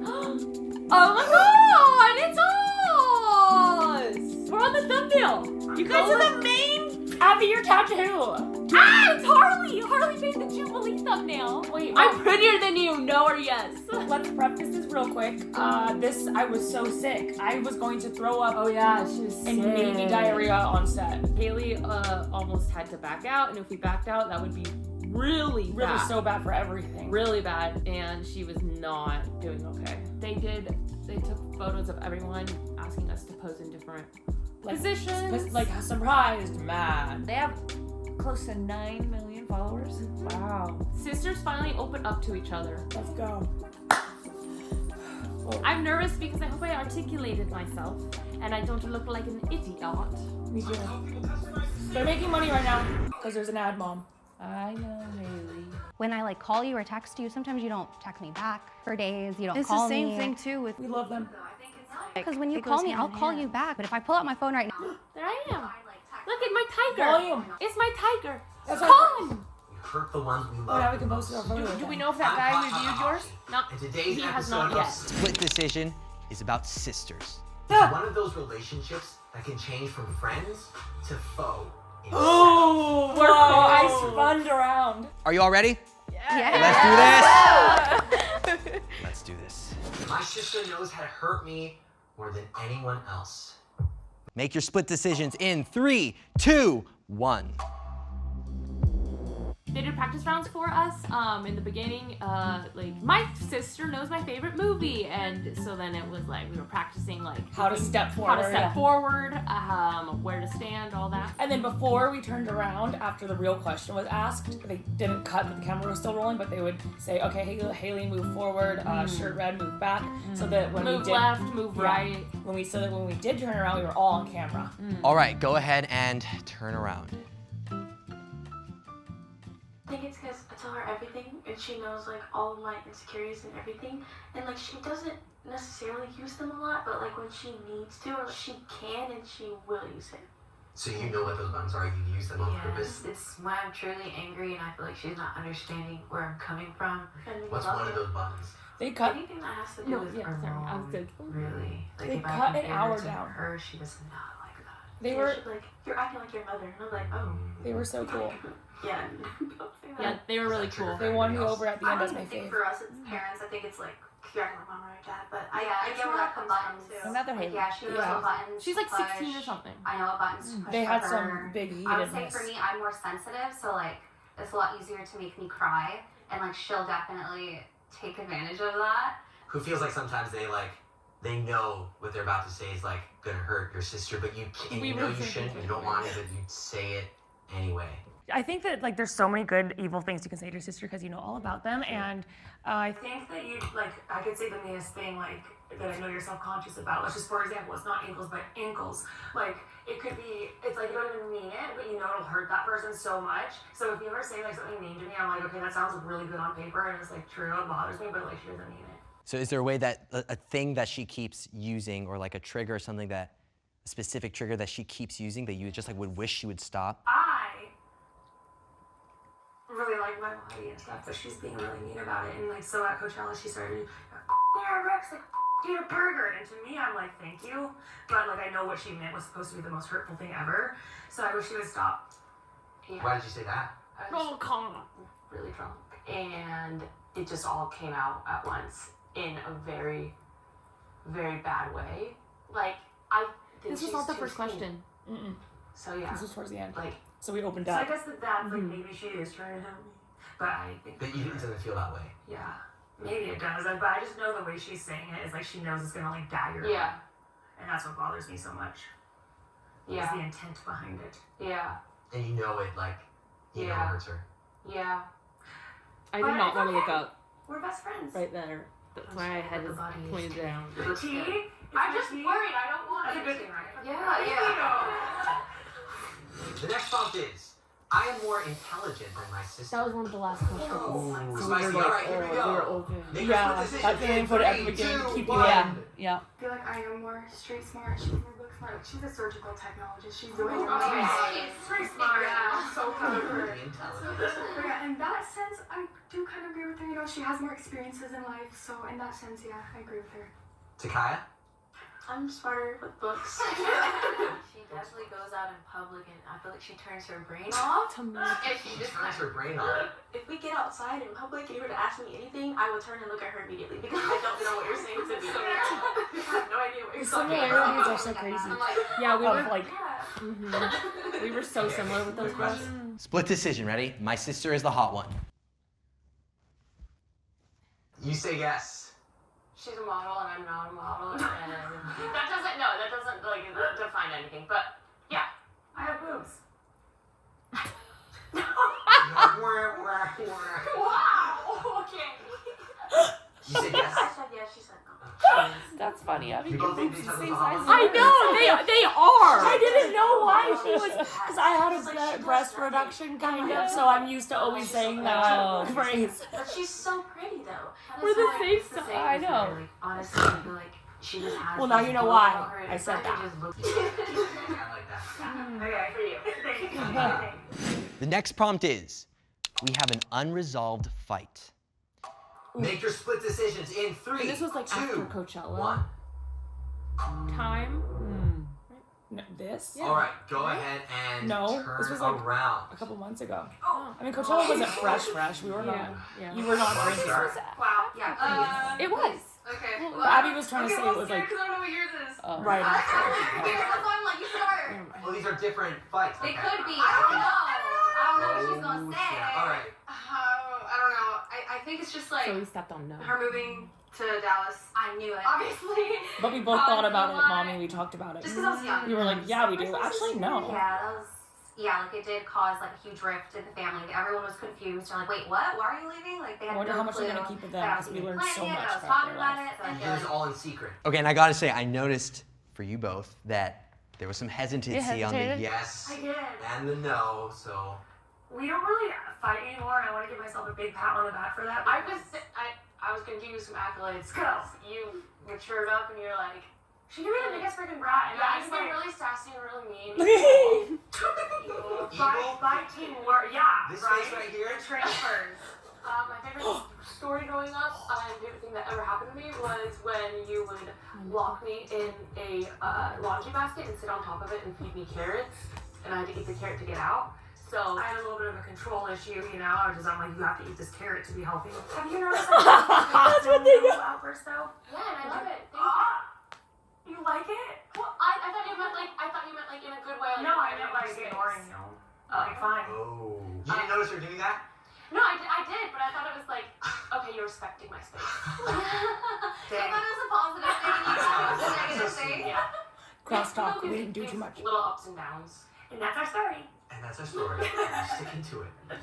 Oh my god, it's us! We're on the thumbnail. You guys are the main. Abby, your tattoo. Ah, it's Harley. Harley made the Jubilee thumbnail. Wait, I'm prettier than you. No or yes? Let's preface this real quick. I was so sick. I was going to throw up. Oh yeah, she was And maybe diarrhea on set. Hailee almost had to back out, and if we backed out, that would be really bad. So bad for everything. Really bad, and she was not doing okay. They took photos of everyone asking us to pose in different positions. Like surprised, mad. They have close to 9 million followers. Wow. Sisters finally open up to each other. Let's go. I'm nervous because I hope I articulated myself and I don't look like an idiot. Me too. They're making money right now because there's an ad, Mom. I know, Hailee. When I like call you or text you, sometimes you don't text me back for days. You don't It's call the same me. thing too with. We love them. Because when you call me, I'll call you back. But if I pull out my phone right now, There I am. Look at my tiger. Volume. It's my tiger. That's Come. We hurt the ones we Oh, love. now we can post it on photo. Do we know if that guy reviewed yours? Not. And today's He has episode not of yet. Split Decision is about sisters. It's one of those relationships that can change from friends to foe. Oh, We're whoa, I close. spun around. Are you all ready? yeah. Let's do this. Let's do this. My sister knows how to hurt me more than anyone else. Make your split decisions in 3, 2, 1. They did practice rounds for us in the beginning. Like my sister knows my favorite movie, and so then it was like we were practicing like How to step forward. how to step forward, where to stand, all that. And then before we turned around, after the real question was asked, they didn't cut, but the camera was still rolling, but they would say, okay, Hailee, move forward, shirt red, move back, so that when Move we did, left, move right. when we did turn around, we were all on camera. All right, go ahead and turn around. I think it's because I tell her everything and she knows like all of my insecurities and everything, and like she doesn't necessarily use them a lot, but like when she needs to or she can and she will use it. So you know what those buttons are, you use them on purpose. It's when I'm truly angry and I feel like she's not understanding where I'm coming from. And we What's love one it. of those buttons? They cut, Anything that has to do No, with yeah, her sorry, I was mom, good. Really. Like They if cut I an compare hour her to down. her, she does not like that. they Yeah, were, she's like, you're acting like your mother, and I'm like, oh. they were so cool. Yeah, don't say that. Yeah, they were really cool. They won me over at the I end as don't my think fave. for us it's parents. I think it's like you're acting like mom or dad, but I Yeah, get where that comes from too. Another Like, Hailee. yeah, she knows Yeah. what buttons. She's to like 16 or push. something. I know what buttons to push They for had her. some big I would say heatedness. for me, I'm more sensitive, so like it's a lot easier to make me cry, and like she'll definitely take advantage of that. Who feels like sometimes they know what they're about to say is like gonna hurt your sister, but you can't, We you know were you shouldn't, thinking you don't want it, but you say it anyway. I think that like there's so many good evil things you can say to your sister because you know all about them, and I think that you like I could say the meanest thing like that I know you're self-conscious about. Let's just for example, it's not ankles but ankles. Like it could be, it's like you don't even mean it, but you know it'll hurt that person so much. So if you ever say like something mean to me, I'm like, okay, that sounds really good on paper, and it's like true, it bothers me, but like she doesn't mean it. So is there a way that a thing that she keeps using, or like a trigger or something a specific trigger that she keeps using that you just like would wish she would stop? I really like my body and stuff, but she's being really mean about it. And like, so at Coachella, she started, Rex, like, eat a burger. And to me, I'm like, thank you. But like, I know what she meant was supposed to be the most hurtful thing ever. So I wish she would stop. Yeah. Why did you say that? I was really drunk, and it just all came out at once in a very, very bad way. Like I. This was not the first question. So yeah. This was towards the end. Like, So we opened so I up. guess that's like maybe she is trying to help me. But I think, But it doesn't feel that way. yeah, maybe it does. But I just know the way she's saying it is like she knows it's gonna like dagger her. Yeah. And that's what bothers me so much. Is Yeah. the intent behind it. Yeah. And you know it like, you know it Yeah. hurts her. Yeah. I But did not it's want to look okay. up We're best friends. right there. That's why I had this pointed down. Tea? I'm just worried. I don't want That's a it good to. thing, right? Yeah. Yeah. The next prompt is, I am more intelligent than my sister. That was one of the last questions. Ooh, So spicy. we were All like, right, here we oh, go. we were open. Make Yeah, a split that's decision when in we put it at the 3, beginning to 2, keep you 1. in. Yeah. I feel like I am more street smart. She's more book smart. She's a surgical technologist. She's doing Oh, everything. she's Street smart. yeah. I'm so proud of her. Really intelligent. Yeah, in that sense, I do kind of agree with her. You know, she has more experiences in life. So in that sense, yeah, I agree with her. Takaya? I'm smarter with books. She definitely goes out in public and I feel like she turns her brain off. If she just Turns her brain on. if we get outside in public and you were to ask me anything, I would turn and look at her immediately because I don't know what you're saying to me. I have no idea what The you're talking about. similarities are so crazy. I'm like, Yeah, we were Like, we were so similar with those Good question. questions. Split decision, ready? My sister is the hot one. You say yes. she's a model and I'm not a model, and that doesn't like define anything. But yeah, I have boobs. Wow. Okay. You say yes. I said yes. She said no. That's funny. I You mean, both think each other's a hot one? I know they are. I didn't know why she was, because I had a breast reduction kind of, so I'm used to always saying that phrase. But she's so pretty though. We're the same size. I know. Like, honestly, I feel like she just has. Well, now this you know glow why about her, and I said it's like that. it just looks- I like that. Okay, for you. The next prompt is, we have an unresolved fight. Make your split decisions in 3, And this was like 2, after Coachella 1. time. No, this? All right, go ahead and No, turn this was like around. a couple months ago. Oh. I mean, Coachella wasn't fresh. We were not. Yeah. You were not One drinking. star. Wow. Yeah. It was. Okay. Well, Abby was trying to say it was like because I don't know what yours is. right after. That's why I'm like, you start. Well, these are different fights. They okay. could be. I don't know. I don't know what she's gonna Oh, say. snap. All right. I don't know. I think it's just like So we stepped on no. her moving to Dallas. I knew it. Obviously. But we both thought about it, Mommy. We talked about it. Just because I was young. You were like, yeah, we do. Actually, no. Yeah, that was, like it did cause like a huge rift in the family. Everyone was confused. They're like, wait, what? Why are you leaving? Like they I had wonder no how much clue. they're gonna keep with them that I because was we even learned so planning it, much I was about talking their about life. it. So I And feel here's like all in secret. Okay, and I gotta say, I noticed for you both that there was some hesitancy on the hesitated? Yes I did. and the no, so We don't really fight anymore, and I want to give myself a big pat on the back for that. I was gonna give you some accolades because you matured up and you're like, She gave me the biggest freaking brat, and yeah, I you've was been like, really sassy and really mean. evil. by teamwork, yeah, This right? face right here. Transfers. My favorite story growing up, and favorite thing that ever happened to me was when you would lock me in a laundry basket and sit on top of it and feed me carrots, and I had to eat the carrot to get out. So I had a little bit of a control issue, you know. I'm like, you have to eat this carrot to be healthy. Have you noticed that? That's what they do. Outburst though. yeah, and I love it. Thank you. You like it? Well, I thought you meant like in a good way. Like, No, I meant like space. ignoring you. Like fine. Oh. You didn't notice her doing that? No, I did, but I thought it was like, okay, you're respecting my space. I thought it was a positive thing, and you thought it was a negative thing. Yeah. Crosstalk. You know, We didn't do these too much. Little ups and downs. And that's our story. And that's our story. We're sticking to it.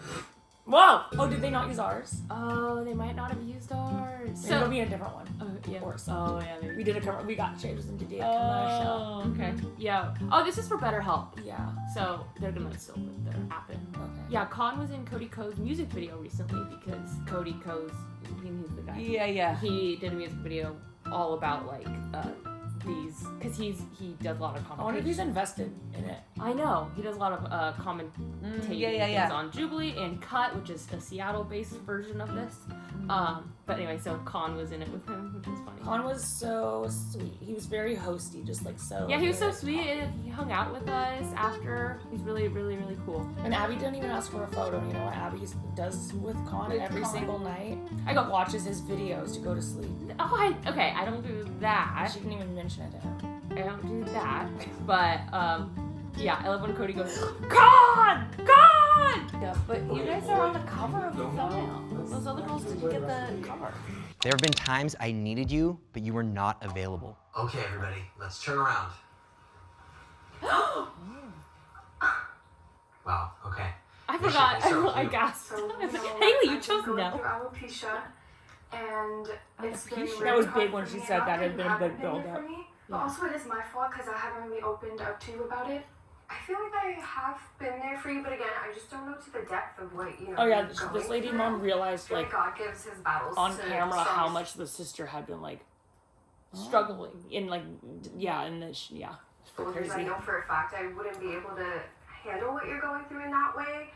Whoa! Oh, did they not use ours? Oh, they might not have used ours. So it'll be a different one. Yeah. Or Oh yeah. Maybe. we did we got chosen to do a commercial. Oh, okay. Yeah. Oh, this is for BetterHelp. Yeah. So they're gonna still put their app in. Okay. Yeah, Con was in Cody Ko's music video recently because Cody Ko's, he's the guy. Yeah. He did a music video all about like these, because he does a lot of I wonder if he's commentating. invested in it. I know he does a lot of commentating things on Jubilee and Cut, which is a Seattle-based version of this. But anyway, so Con was in it with him, which was funny. Con was so sweet. He was very hosty, just like so. Yeah, he was so good. sweet. And he hung out with us after. He's really, really, really cool. And Abby didn't even ask for a photo. You know what Abby does with Con every single night? I go, Watches his videos to go to sleep. oh, I don't do that. She didn't even mention it to him. I don't do that. But yeah, I love when Cody goes, Con! Yeah, but you guys are on the cover of the thumbnail. Those other girls didn't get the cover. There have been times I needed you, but you were not available. Okay, everybody, let's turn around. Wow, okay. I This forgot. should be so I cute. gasped. So, I was like, Hailee, Hailee, you I've chose been going no. through alopecia, and it's been Alopecia? really That was hard big when for she me, said and that. not It had been a have good opinion build-up. for me. But also it is my fault because I haven't really opened up to you about it. I feel like I have been there for you, but again, I just don't know to the depth of what, you know. Oh yeah, you're this lady going mom through. realized I feel like God gives his battles on to camera some- how much the sister had been like Struggling. in like yeah, and then yeah. Because I know for a fact I wouldn't be able to handle what you're going through in that way.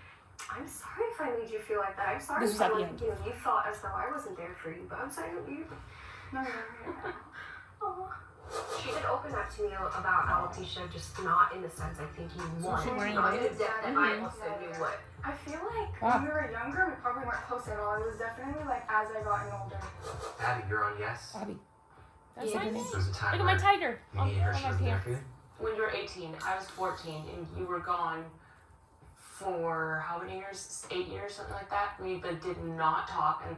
I'm sorry if I made you feel like that. I'm sorry This if was at the like, end. you know, you thought as though I wasn't there for you, but I'm sorry you. No. Aw. She did open up to me about alopecia, just not in the sense I think you want, not in the depth that I also knew what. I feel like when we were younger, we probably weren't close at all. It was definitely like as I gotten older. Abby, you're on yes. Abby. That's Yeah. my name. There was a time Look at my where tiger. you needed her, on she my wasn't there for you. pants. When you were 18, I was 14, and you were gone for how many years? 8 years, something like that. We did not talk, and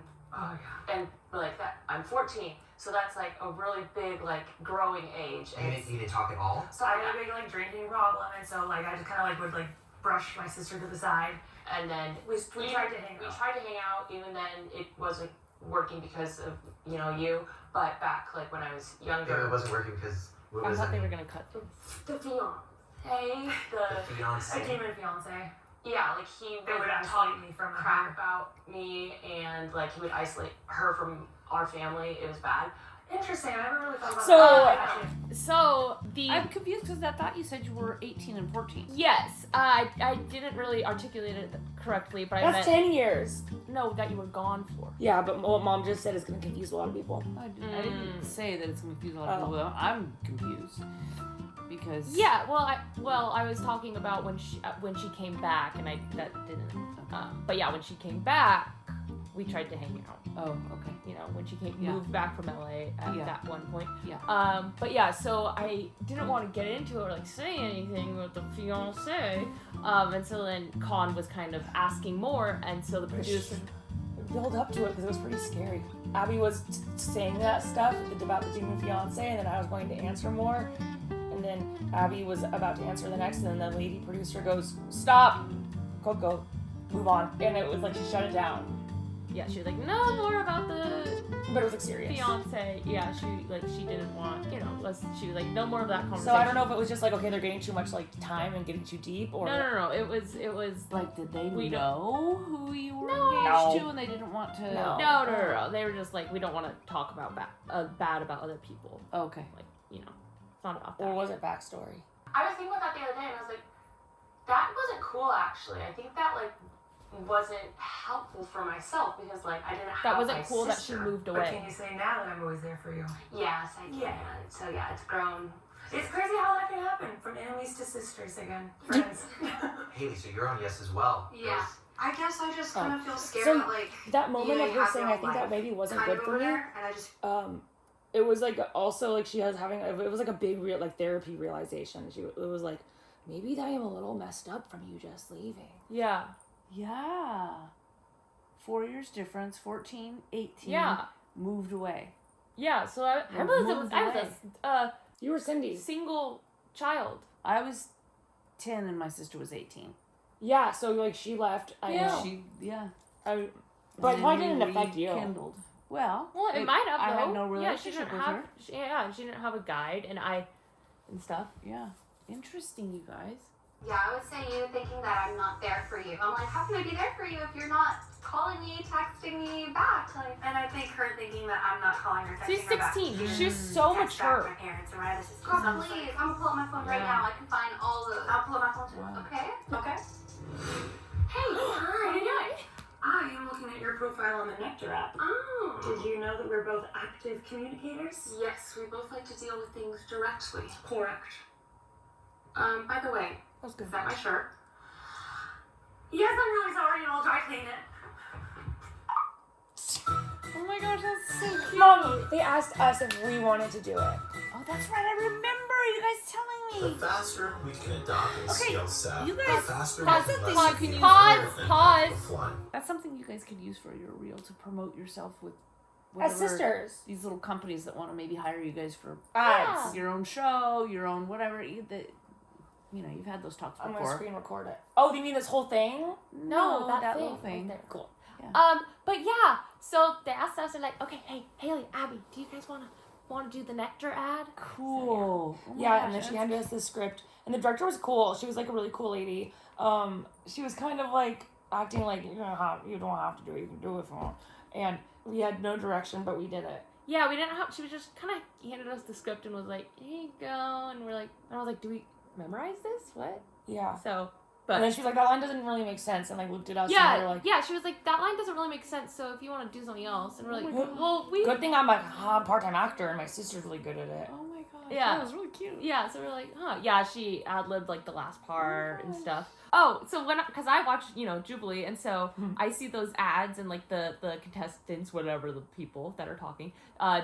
and like that. I'm 14, so that's like a really big like growing age. And You didn't talk at all? So I had a big like drinking problem, and so like I just kind of like would like brush my sister to the side. and then We tried to hang out. We tried to hang out. Even then, it wasn't working because of you. But back like when I was younger, It wasn't working because what I was thought it? they were gonna cut through. the fiance, The fiance. I came in fiance. yeah, like he They would would isolate talk me from crap her. about me, and like he would isolate her from our family. It was bad. Interesting. I never really thought about So- that. So the I'm confused because I thought you said you were 18 and 14. yes, I didn't really articulate it correctly, but I That's meant 10 years. no that you were gone for. Yeah, but what mom just said is gonna confuse a lot of people. I didn't say that it's confused a lot of people. I'm confused because Yeah, well, I was talking about when she came back, and that didn't. But yeah, when she came back, we tried to hang out. Oh, okay. You know, when she Yeah. moved back from LA at Yeah. that one point. Yeah. But yeah, so I didn't want to get into it or like say anything with the fiance. And so then Con was kind of asking more, and so the producer. Build up to it because it was pretty scary. Abby was saying that stuff about the demon fiance, and then I was going to answer more, and then Abby was about to answer the next, and then the lady producer goes, "Stop, Coco, move on," and it was like she shut it down. Yeah, she was like, no more about the But it was like serious. fiance. Yeah, she didn't want, she was like, no more of that conversation. So I don't know if it was just like, okay, they're getting too much like time and getting too deep, or No. It was Like, did they We know who you were No. engaged to and they didn't want to? no. They were just like, we don't want to talk about bad about other people. Okay. Like, it's not about that. or was it backstory? I was thinking about that the other day, and I was like, that wasn't cool. Actually, I think that like wasn't helpful for myself because like I didn't have That wasn't my cool sister. that she moved But away. can you say now that I'm always there for you? Yes, I can. Yeah. So yeah, it's grown. It's crazy how that can happen, from enemies to sisters again, friends. Haley, so you're on yes as well. Yeah. I guess I just kind of feel scared So, that like That moment you of her have saying, your I think that life maybe wasn't kind good of for over me. there, and I just It was like also like she was having it was like a big therapy realization. It was like, maybe I am a little messed up from you just leaving. Yeah. Yeah. 4 years difference, 14, 18. Yeah. Moved away. Yeah, so I was a You were Cindy. single child. I was 10 and my sister was 18. Yeah, so like she left. I know. But why didn't it affect you? Rekindled. Well, Well, it might have. I though. had no relationship with her. She didn't have a guide, and stuff. Yeah. Interesting, you guys. Yeah, I would say you thinking that I'm not there for you. I'm like, how can I be there for you if you're not calling me, texting me back? Like, and I think her thinking that I'm not calling her, texting She's her back. 16. She She's just so text back mature. My parents or my other sisters. girl, I'm just please, like, I'm gonna pull up my phone right now. I can find all the. I'll pull up my phone too. Wow. Okay. Okay. Hey, what are you doing? I am looking at your profile on the Nectar app. Oh. Did you know that we're both active communicators? Yes, we both like to deal with things directly. Correct. By the way, is that my shirt? Yes, I'm really sorry, and I'll dry clean it. Oh my gosh, that's so cute. Mommy, they asked us if we wanted to do it. Oh, that's right. I remember you guys telling me. The faster we can adopt and scale staff, you the guys- faster that's we can something lessen you the can pause, negative impact pause. of flying. That's something you guys could use for your reel to promote yourself with. As whatever- sisters. These little companies that want to maybe hire you guys for Ads. your own show, your own whatever. You've had those talks I'm before. gonna screen record it. Oh, do you mean this whole thing? No, that little thing. thing. Right there. Cool. But yeah, so they asked us, they're like, okay, hey, Hailee, Abby, do you guys want to want to do the Nectar ad. Cool. So, Oh and then she handed us the script, and the director was cool. She was like a really cool lady. She was kind of like acting like you don't have to do it. You can do it for her. And we had no direction, but we did it. Yeah, we didn't have. She was just kind of handed us the script and was like, "Here you go," and I was like, "Do we memorize this? What?" Yeah. So. But and then she was like, that line doesn't really make sense, and like looked at us yeah, and we were like, yeah, she was like, that line doesn't really make sense, so if you want to do something else, and we're like, well, good thing I'm like a part-time actor, and my sister's really good at it. Oh my god, yeah, that was really cute. Yeah, so we're like, yeah, she ad-libbed like the last part and stuff. Oh, so because I watch, Jubilee, and so I see those ads and like the contestants, whatever the people that are talking,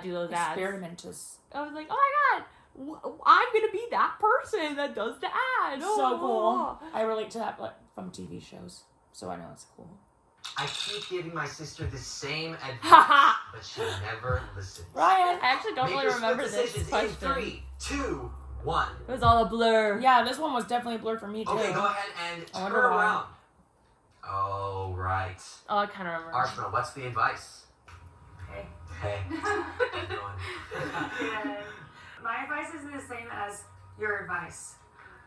do those ads. Experimenters. I was like, oh my god. I'm gonna be that person that does the ad. So cool. I relate to that from TV shows, so I know it's cool. I keep giving my sister the same advice, but she never listens. Ryan, I actually don't really remember this question. In 3, 2, 1. It was all a blur. Yeah, this one was definitely a blur for me too. Okay, go ahead and turn around. Oh, right. Oh, I kind of remember. Arsenal, what's the advice? Hey. My advice is the same as your advice.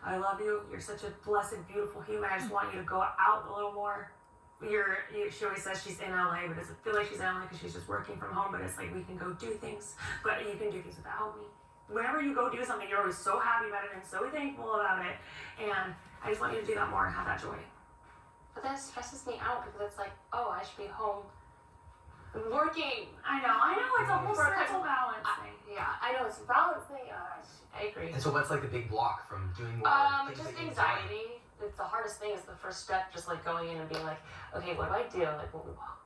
I love you. You're such a blessed, beautiful human. I just want you to go out a little more. She always says she's in LA, but it doesn't feel like she's in LA because she's just working from home. But it's like we can go do things, but you can do things without me. Whenever you go do something, you're always so happy about it and so thankful about it. And I just want you to do that more and have that joy. But that stresses me out because it's like, oh, I should be home working. I know. It's a whole circle balance thing. Yeah, I know it's a balance thing. I agree. And so what's like the big block from doing more things just that you anxiety. It's the hardest thing is the first step, just like going in and being like, okay, what do I do?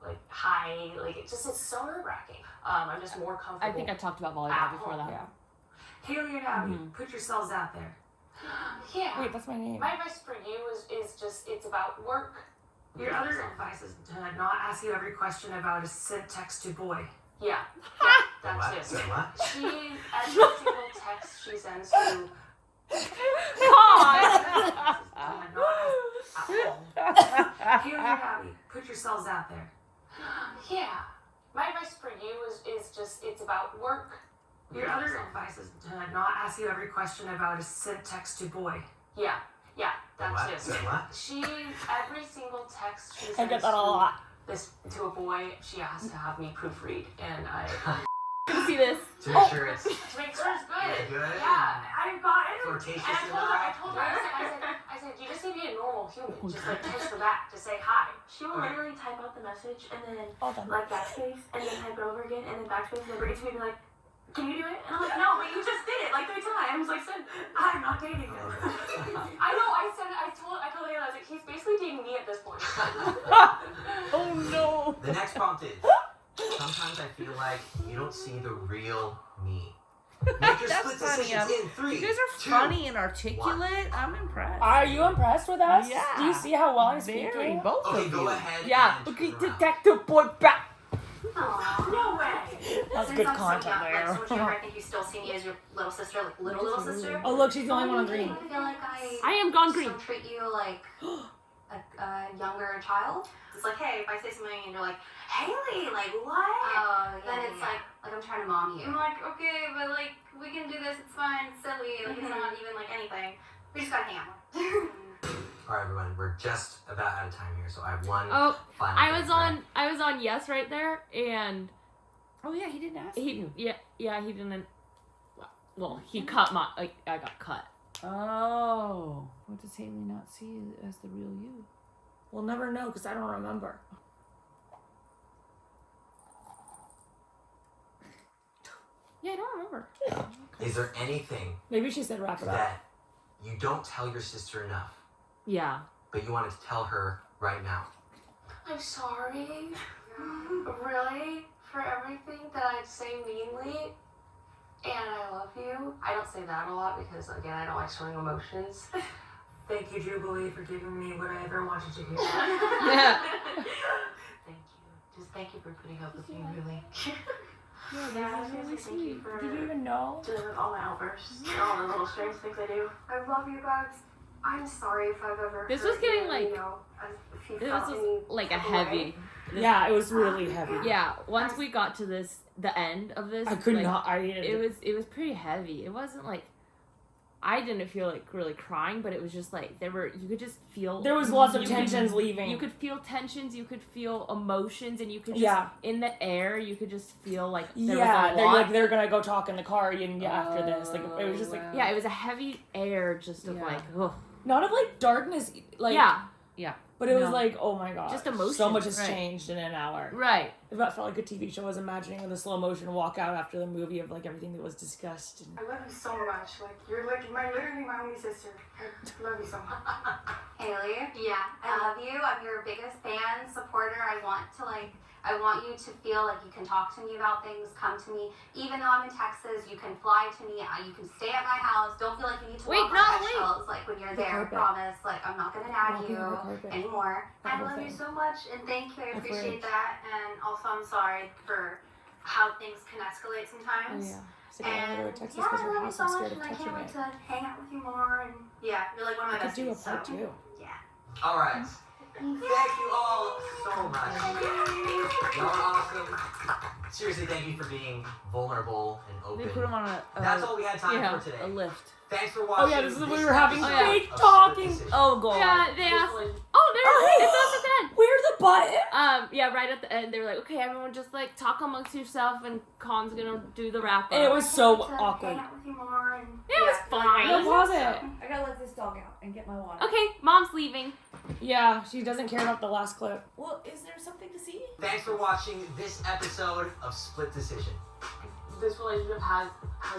Like hi, like it's so nerve wracking. I'm just more comfortable. I think I talked about volleyball before that. Yeah. Hailee and Abbey, put yourselves out there. Yeah. Wait, that's my name. My advice for you is just it's about work. Your other advice is to not ask you every question about a sent text to boy. Yeah. That's What? it. Say what? She every single text she sends to Hailee and Abbey, put yourselves out there. Yeah. My advice for you is just it's about work. Your other advice is to not ask you every question about a sent text to boy. Yeah, that's What? it. Say what? She every single text she I sends get that a lot. to a boy, she has to have me proofread, and I Can see this? To make sure it's to make sure it's good. good. Yeah, I got it. Flirtatious And I told her, enough. I said, you just need to be a normal human. Just like text her back to say hi. She will literally type out the message and then All done. like backspace and then type it over again and then backspace and then bring it to me and be like, can you do it? And I'm like, no, but you just did it like 3 times. Like, said, I'm not dating him. I know. I told Hailee, I was like, he's basically dating me at this point. Oh no. The next prompt is, sometimes I feel like you don't see the real me. Make your split decisions in 3, You guys are 2, funny and articulate. I'm impressed. Are you impressed with us? Yeah. Do you see how well I'm Very, speaking? both Okay, of go you. ahead. Yeah. and Okay, turn around. detective boy back. No way. That's Since good I'm so content young, there. Like, so younger, I think you still see me as your little sister, like little sister. Oh look, she's the only one on green. I feel like I am gone green. still treat you like a younger child. It's like, hey, if I say something and you're like, Hailee, like what? Then it's like I'm trying to mom you. I'm like, okay, but like we can do this. It's fine. It's silly. Like it's not even like anything. We just gotta hang out. All right, everyone, we're just about out of time here, so I have one Oh, final I thing, was right? on yes right there, and Oh yeah, he didn't ask he you. yeah he didn't. Well, he cut my I got cut. Oh, what does Hailee not see as the real you? We'll never know because I don't remember. Yeah, I don't remember. Is there anything Maybe she said wrap it up. that you don't tell your sister enough, Yeah. but you wanted to tell her right now? I'm sorry, really, for everything that I'd say meanly. And I love you. I don't say that a lot because, again, I don't like showing emotions. Thank you, Jubilee, for giving me what I ever wanted to hear. Thank you. Just thank you for putting up with me, really. yeah, I was gonna say thank you for Did you even know? dealing with all my outbursts and all the little strange things I do. I love you guys. I'm sorry if I've ever This hurt was getting you, like, you know, if you this felt was any like a type of way. heavy. Yeah, it was really heavy. Yeah, once we got to the end of this, I could like, not. It was pretty heavy. It wasn't like, I didn't feel like really crying, but it was just like you could just feel. There was lots of tensions leaving. You could feel tensions. You could feel emotions, and you could just in the air. You could just feel like there was a lot. they're gonna go talk in the car and after this, like it was just like it was a heavy air, just of like not of like darkness, like yeah. But it was like, oh my god, just emotion. So much has changed in an hour. Right. It felt like a TV show. I was imagining the slow motion walk out after the movie of like everything that was discussed. I love you so much. Like you're like literally my only sister. I love you so much. Hailee, I love you. I'm your biggest fan, supporter. I want you to feel like you can talk to me about things, come to me. Even though I'm in Texas, you can fly to me. You can stay at my house. Don't feel like you need to walk on eggshells. Like when you're there, promise. Like I'm not gonna nag you anymore. I love you so much and thank you. I appreciate that. And also I'm sorry for how things can escalate sometimes. And I love you so much and I can't wait to hang out with you more. And you're like one of my besties. Do a part two. All right. Thank you all so much. Y'all are awesome. Seriously, thank you for being vulnerable and open. They put them on That's all we had time for today. A lift. Thanks for watching. Oh yeah, this is when we were having fake talking. Oh god. Yeah, they asked. It's us at the end. Where's the button? Yeah, right at the end, they were like, okay, everyone just like talk amongst yourself, and Khan's gonna do the wrap up. And it was so awkward. It was fine. It wasn't. I gotta let this dog out and get my water. Okay, Mom's leaving. Yeah, she doesn't care about the last clip. Well, is there something to see? Thanks for watching this episode of Split Decision. This relationship has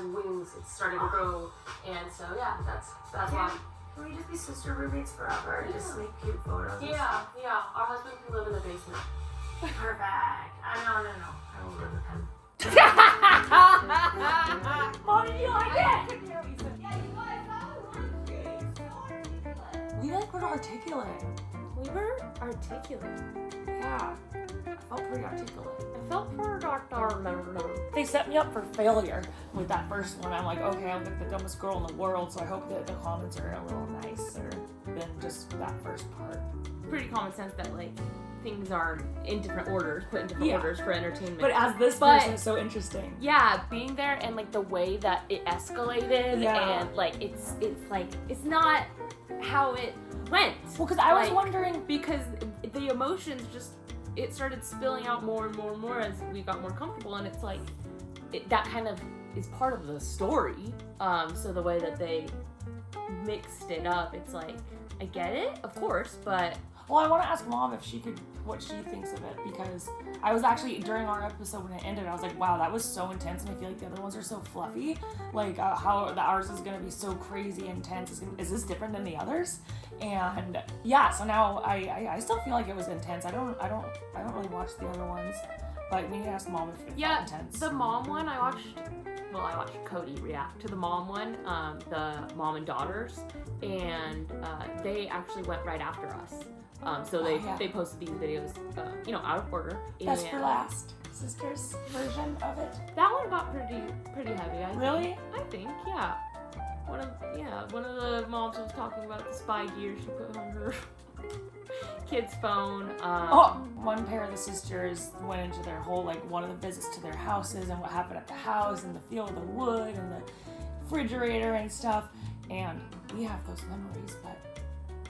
wings. It's starting to grow, and so that's why. Can we just be sister roommates forever and just make cute photos? Yeah. Our husband can live in the basement. Perfect. No. I will live with him. Mom, did you like it? We like were articulate. We were articulate. Yeah. I felt pretty articulate. I felt pretty articulate. They set me up for failure with that first one. I'm like, okay, I'm like the dumbest girl in the world, so I hope that the comments are a little nicer than just that first part. Pretty common sense that like things are in different orders, put in different orders for entertainment. But as this person is so interesting. Yeah, being there and like the way that it escalated and like it's like it's not how it went. Well, because I was wondering because the emotions just it started spilling out more and more and more as we got more comfortable, and it's like that kind of is part of the story. So the way that they mixed it up, it's like I get it, of course, but. Well, I want to ask Mom if she could, what she thinks of it, because I was actually, during our episode when it ended, I was like, wow, that was so intense, and I feel like the other ones are so fluffy. Like, how ours is going to be so crazy intense. Is this different than the others? And yeah, so now I still feel like it was intense. I don't really watch the other ones, but we need to ask Mom if it felt intense. The mom one, I watched Cody react to the mom one, the mom and daughters, and they actually went right after us. So they posted these videos, out of order. Best for last, sisters version of it. That one got pretty heavy. I think, yeah. One of the moms was talking about the spy gear she put on her kid's phone. One pair of the sisters went into their whole one of the visits to their houses and what happened at the house and the feel of the wood and the refrigerator and stuff. And we have those memories,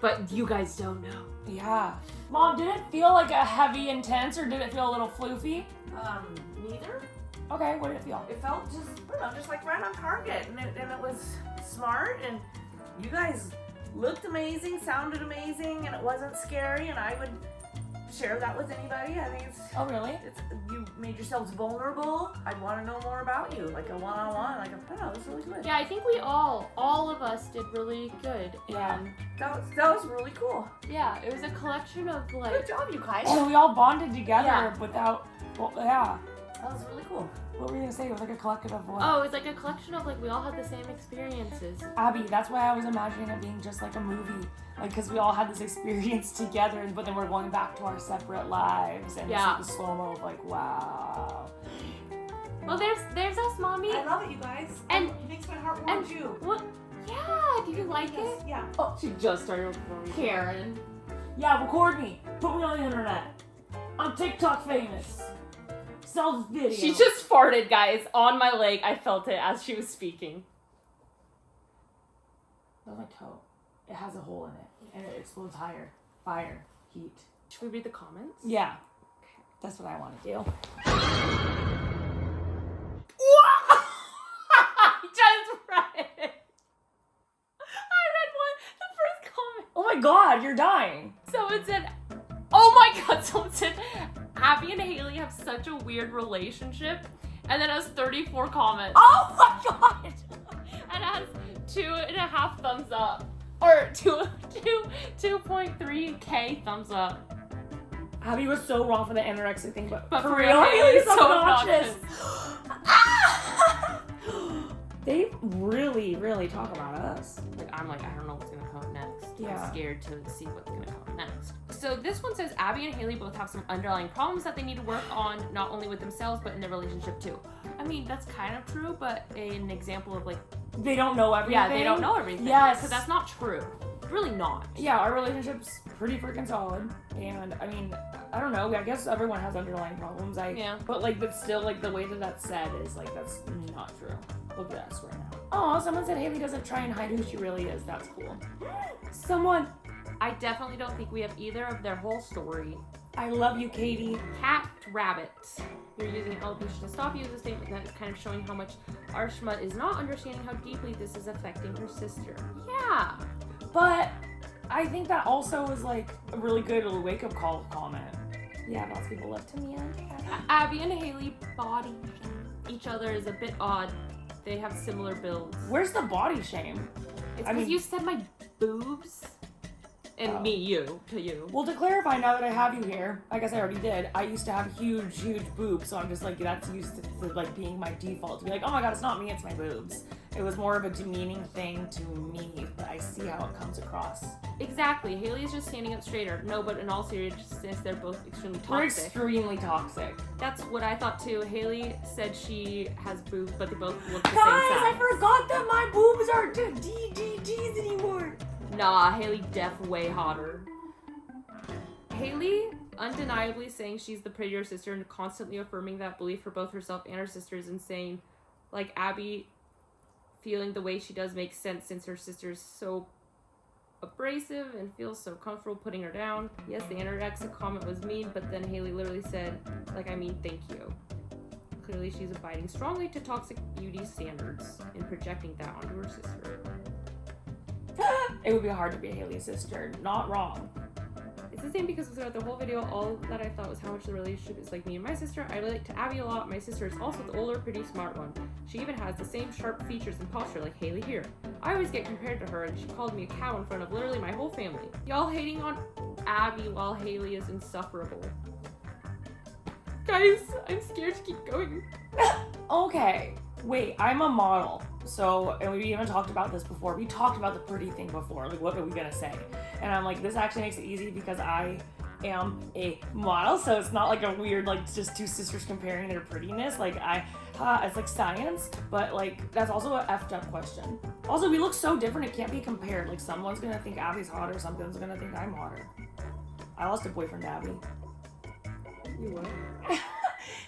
but you guys don't know. Yeah. Mom, did it feel like a heavy intense or did it feel a little floofy? Neither. Okay, what did it feel? It felt just like right on target, and it was smart, and you guys looked amazing, sounded amazing, and it wasn't scary, and I would share that with anybody. I think it's... Oh, really? You made yourselves vulnerable. I'd want to know more about you, like a one-on-one, it was really good. Yeah, I think we all of us did really good. Yeah. And that was really cool. Yeah, it was a collection of Good job, you guys. And we all bonded together without, yeah. That was really cool. What were you gonna say? It was like a collective of what? Oh, it was like a collection of we all had the same experiences. Abby, that's why I was imagining it being just like a movie. Because we all had this experience together, but then we're going back to our separate lives. And it's the slow-mo of wow. Well, there's us, Mommy. I love it, you guys. And it makes my heart warm too. What? Yeah, did you like it? Yeah. Oh, she just started recording. Karen. Yeah, record me. Put me on the internet. I'm TikTok famous. Sell this video. She just farted, guys, on my leg. I felt it as she was speaking. That's my toe. It has a hole in it, and it explodes higher. Fire, heat. Should we read the comments? Yeah. That's what I want to do. Just read it. I read the first comment. Oh my god, you're dying. Someone said, oh my god, someone said, Abby and Hailee have such a weird relationship. And then it has 34 comments. Oh my god. And it has 2.5 thumbs up. Or 2.3K thumbs up. Abby was so wrong for the anorexic thing, but for real, real, Hailee's so obnoxious. They really, really talk about us. Like, I'm like, I don't know what's gonna come next. Yeah. I'm scared to see what's gonna come next. So this one says Abby and Hailee both have some underlying problems that they need to work on, not only with themselves, but in their relationship too. I mean, that's kind of true, but an example of like... They don't know everything. Yeah, they don't know everything. Yes. Because that's not true. Really not. Yeah, our relationship's pretty freaking solid. And, I mean, I don't know. I guess everyone has underlying problems. Yeah. But, like, but still, like, the way that that's said is, like, that's not true. Look at us right now. Oh, someone said Hailee doesn't try and hide who she really is. That's cool. Someone... I definitely don't think we have either of their whole story. I love you, Katie. Cat Rabbit. You're using alopecia to stop you as a statement that is kind of showing how much Arshma is not understanding how deeply this is affecting her sister. Yeah. But I think that also is like a really good wake-up call comment. Yeah, lots of people love to me. Abby and Hailee body each other is a bit odd. They have similar builds. Where's the body shame? It's because you said my boobs. And you. Well, to clarify, now that I have you here, I guess I already did, I used to have huge, huge boobs, so I'm just like, that's used to like being my default. To be like, oh my god, it's not me, it's my boobs. It was more of a demeaning thing to me, but I see how it comes across. Exactly. Hailee's just standing up straighter. No, but in all seriousness, they're both extremely toxic. We're extremely toxic. That's what I thought too. Hailee said she has boobs, but they both look the same Guys, size. I forgot that my boobs aren't DDDs anymore. Nah, Hailee def way hotter. Hailee undeniably saying she's the prettier sister and constantly affirming that belief for both herself and her sister is insane. Like Abby feeling the way she does makes sense since her sister's so abrasive and feels so comfortable putting her down. Yes, the anorexic comment was mean, but then Hailee literally said, like, I mean, thank you. Clearly she's abiding strongly to toxic beauty standards and projecting that onto her sister. It would be hard to be Hailee's sister. Not wrong. It's the same because throughout the whole video, all that I thought was how much the relationship is like me and my sister. I relate to Abby a lot. My sister is also the older, pretty smart one. She even has the same sharp features and posture like Hailee here. I always get compared to her, and she called me a cow in front of literally my whole family. Y'all hating on Abby while Hailee is insufferable. Guys, I'm scared to keep going. Okay, wait, I'm a model. So, and we even talked about this before. We talked about the pretty thing before. Like, what are we gonna say? And I'm like, this actually makes it easy because I am a model. So it's not like a weird, like, just two sisters comparing their prettiness. Like, it's like science, but like, that's also a effed up question. Also, we look so different, it can't be compared. Like, someone's gonna think Abby's hotter, someone's gonna think I'm hotter. I lost a boyfriend to Abby. You would?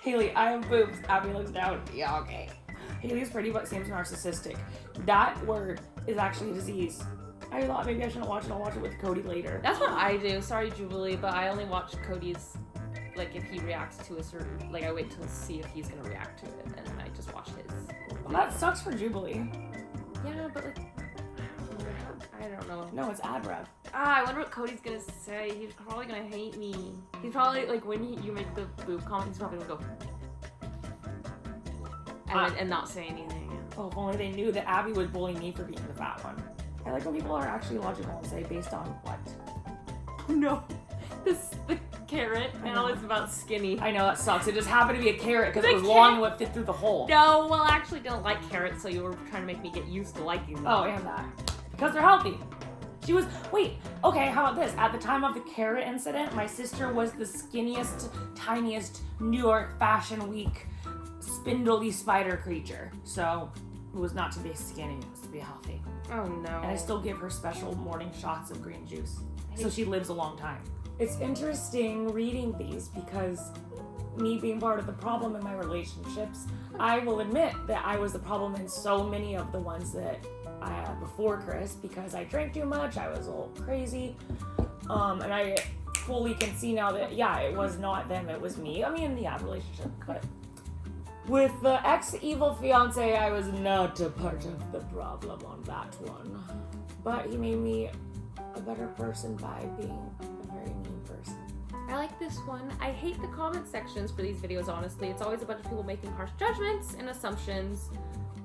Hailee, I have boobs. Abby looks down. Yeah, okay. Hailee's pretty but seems narcissistic. That word is actually a disease. I thought maybe I shouldn't watch it. I'll watch it with Cody later. That's what I do. Sorry, Jubilee, but I only watch Cody's, like, if he reacts to a certain, like, I wait till see if he's gonna react to it, and then I just watch his. Well, that sucks for Jubilee. Yeah, but, like, I don't know. No, it's ad rev. I wonder what Cody's gonna say. He's probably gonna hate me. He's probably, like, when you make the boob comment, he's probably gonna go, and not say anything. Oh, if only they knew that Abby would bully me for being the fat one. I like when people are actually logical and say based on what. No. The carrot. Now it's about skinny. I know, that sucks. It just happened to be a carrot because it was long and it fit through the hole. No, well, I actually don't like carrots, so you were trying to make me get used to liking them. Oh, and that. Because they're healthy. She was, wait, okay, how about this? At the time of the carrot incident, my sister was the skinniest, tiniest New York Fashion Week spindly spider creature. So it was not to be skinny, it was to be healthy. Oh no. And I still give her special morning shots of green juice. So she lives a long time. It's interesting reading these because me being part of the problem in my relationships, I will admit that I was the problem in so many of the ones that I had before Chris because I drank too much, I was a little crazy. And I fully can see now that, yeah, it was not them, it was me. I mean, yeah, relationship, but with the ex-evil fiance, I was not a part of the problem on that one. But he made me a better person by being a very mean person. I like this one. I hate the comment sections for these videos, honestly. It's always a bunch of people making harsh judgments and assumptions.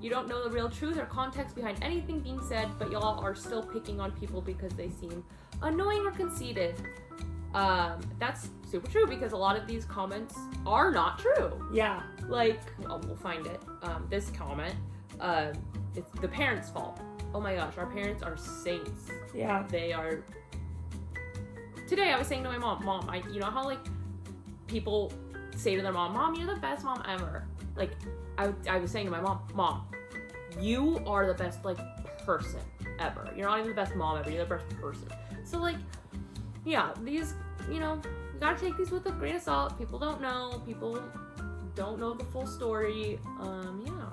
You don't know the real truth or context behind anything being said, but y'all are still picking on people because they seem annoying or conceited. That's super true because a lot of these comments are not true. Yeah. Like, oh, we'll find it. This comment, it's the parents' fault. Oh my gosh, our parents are saints. Yeah. They are. Today I was saying to my mom, you know how like people say to their mom, you're the best mom ever. Like, I was saying to my mom, you are the best like person ever. You're not even the best mom ever, you're the best person. So like, yeah, these, you know, you gotta take these with a grain of salt. People don't know the full story. Yeah.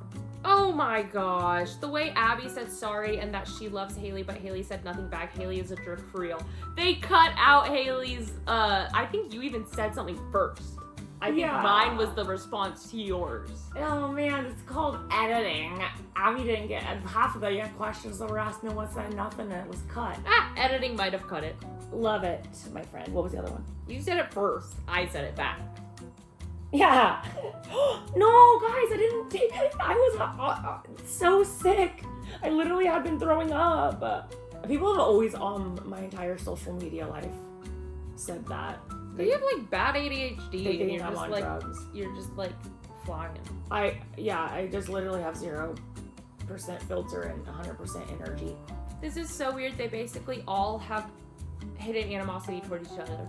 Oh my gosh, the way Abby said sorry and that she loves Hailee, but Hailee said nothing back. Hailee is a jerk for real. They cut out Hailey's, I think you even said something first. I think mine was the response to yours. Oh man, it's called editing. Abby didn't get half of the questions that were asked, no one said nothing, and it was cut. Editing might have cut it. Love it, my friend. What was the other one? You said it first. I said it back. Yeah. No, guys, I didn't take it. I was so sick. I literally had been throwing up. People have always on my entire social media life said that. You have like bad ADHD They and think I'm on drugs. You're just like flying. I just literally have 0% filter and 100% energy. This is so weird. They basically all have hidden animosity toward each other.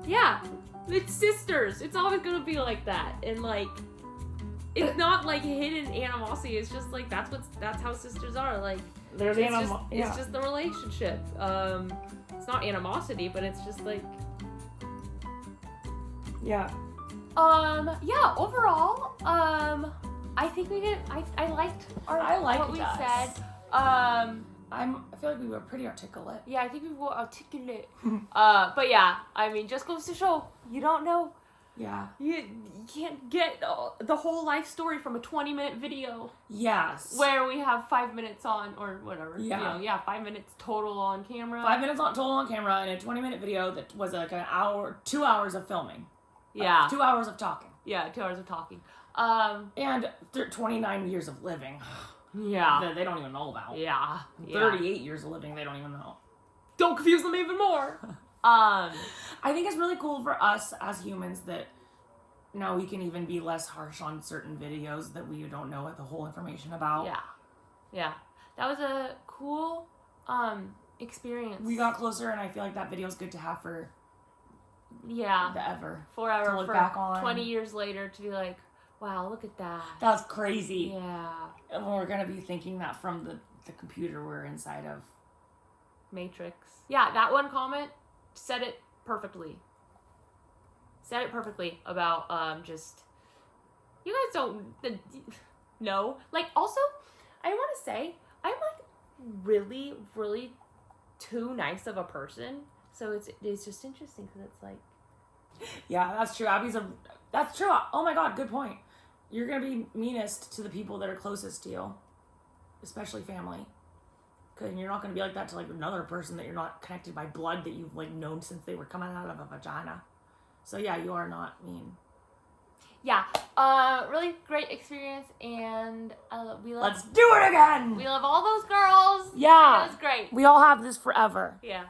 Yeah, it's sisters. It's always gonna be like that. And like, it's not like hidden animosity. It's just like that's how sisters are. Like, it's just the relationship. It's not animosity, but it's just like. Yeah. Yeah, overall, I think we did, I liked what we said. I feel like we were pretty articulate. Yeah, I think we were articulate. But yeah, I mean, just goes to show, you don't know. Yeah. You can't get the whole life story from a 20-minute video. Yes. Where we have 5 minutes on, or whatever. Yeah. You know, 5 minutes total on camera. 5 minutes total on camera and a 20-minute video that was like 2 hours of filming. Yeah. 2 hours of talking. Yeah, 2 hours of talking. And 29 years of living. Yeah. That they don't even know about. Yeah. 38 years of living they don't even know. Don't confuse them even more. I think it's really cool for us as humans that now we can even be less harsh on certain videos that we don't know the whole information about. Yeah. Yeah. That was a cool experience. We got closer and I feel like that video is good to have for forever. Forever. To look for back on. 20 years later to be like, wow, look at that. That's crazy. Yeah. And we're going to be thinking that from the computer we're inside of. Matrix. Yeah, that one comment said it perfectly. Said it perfectly about just, you guys don't know. Like, also, I want to say, I'm like really, really too nice of a person. So it's just interesting because it's like. Yeah, that's true. That's true. Oh my God, good point. You're going to be meanest to the people that are closest to you, especially family. Because you're not going to be like that to like another person that you're not connected by blood that you've like known since they were coming out of a vagina. So yeah, you are not mean. Yeah, really great experience, and we love. Let's do it again. We love all those girls. Yeah, it was great. We all have this forever. Yeah.